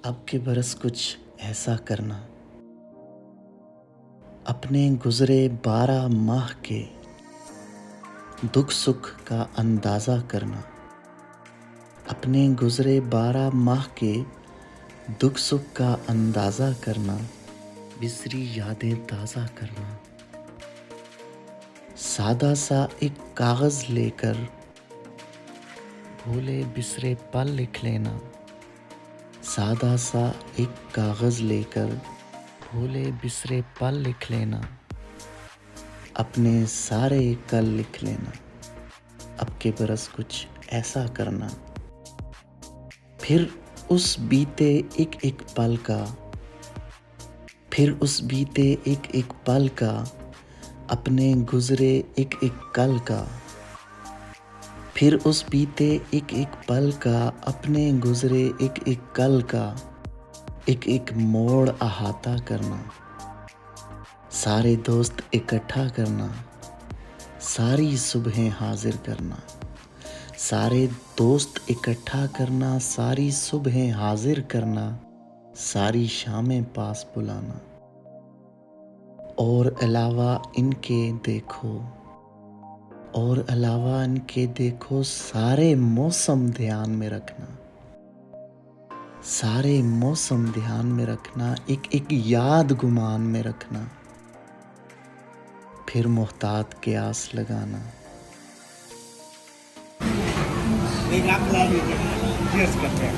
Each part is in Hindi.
अब के बरस कुछ ऐसा करना, अपने गुज़रे 12 माह के दुख सुख का अंदाज़ा करना। अपने गुज़रे 12 माह के दुख सुख का अंदाज़ा करना, बिसरी यादें ताज़ा करना। सादा सा एक कागज़ लेकर भूले बिसरे पल लिख लेना। सादा सा एक कागज़ लेकर भूले बिसरे पल लिख लेना। अपने सारे कल लिख लेना। अब के बरस कुछ ऐसा करना, फिर उस बीते एक एक पल का, फिर उस बीते एक एक पल का, अपने गुज़रे एक एक कल का। फिर उस बीते एक एक पल का, अपने गुज़रे एक एक कल का, एक एक मोड़ अहाता करना। सारे दोस्त इकट्ठा करना, सारी सुबहें हाजिर करना। सारे दोस्त इकट्ठा करना, सारी सुबहें हाजिर करना, सारी शामें पास बुलाना। और अलावा इनके देखो, और अलावा इनके देखो, सारे मौसम ध्यान में रखना। सारे मौसम ध्यान में रखना, एक एक याद गुमान में रखना। फिर मोहतात के आस लगाना। एक आप ला लीजिए, cheers करते हैं।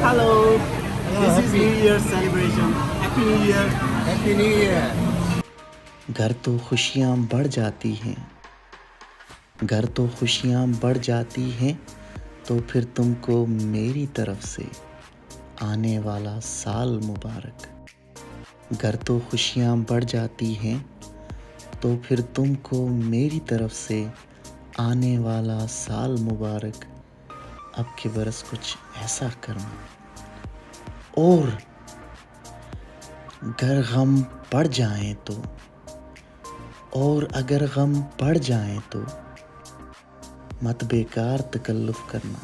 Hello, this is New Year celebration. Happy New Year. Happy New Year. घर तो खुशियाँ बढ़ जाती हैं, घर तो खुशियाँ बढ़ जाती हैं, तो फिर तुमको मेरी तरफ से आने वाला साल मुबारक। घर तो खुशियाँ बढ़ जाती हैं, तो फिर तुमको मेरी तरफ से आने वाला साल मुबारक। अब के बरस कुछ ऐसा करना। और अगर गम बढ़ जाएं तो, और अगर गम बढ़ जाएं तो मत बेकार तकल्लुफ़ करना।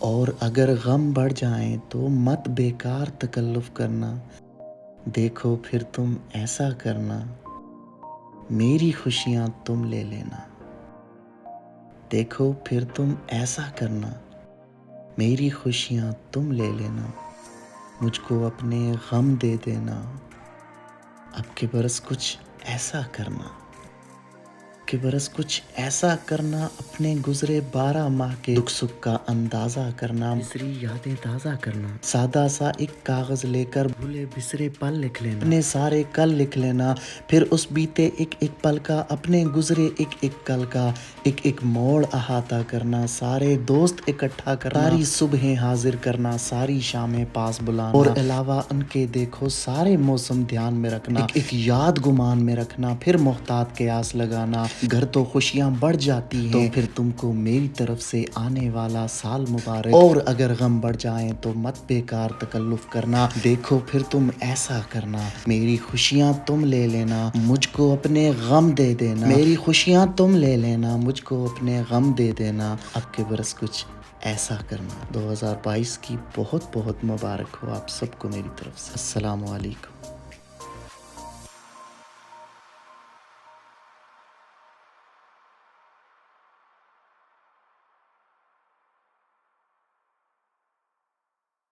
और अगर गम बढ़ जाएं तो मत बेकार तकल्लुफ़ करना। देखो फिर तुम ऐसा करना, मेरी खुशियाँ तुम ले लेना। देखो फिर तुम ऐसा करना, मेरी खुशियाँ तुम ले लेना। मुझको अपने गम दे देना। अब के बरस कुछ ऐसा करना, के बरस कुछ ऐसा करना, अपने गुज़रे 12 माह के दुख सुख का अंदाज़ा करना, बिसरी यादें ताज़ा करना। सादा सा एक कागज़ लेकर भूले बिसरे पल लिख लेना। अपने सारे कल लिख लेना, फिर उस बीते एक एक पल का, अपने गुज़रे एक एक कल का, एक एक मोड़ अहाता करना। सारे दोस्त इकट्ठा करना, सारी सुबहें हाजिर करना, सारी शामें पास बुलाना। और अलावा उनके देखो, सारे मौसम ध्यान में रखना, एक एक याद गुमान में रखना। फिर मोहतात के आस लगाना। घर तो खुशियाँ बढ़ जाती हैं, तो फिर तुमको मेरी तरफ से आने वाला साल मुबारक। और अगर गम बढ़ जाएं तो मत बेकार तकल्लुफ़ करना। देखो फिर तुम ऐसा करना, मेरी खुशियाँ तुम ले लेना, मुझको अपने गम दे देना। मेरी खुशियाँ तुम ले लेना, मुझको अपने गम दे देना। अब के बरस कुछ ऐसा करना। 2022 की बहुत बहुत मुबारक हो आप सबको मेरी तरफ से। अस्सलामु अलैकुम।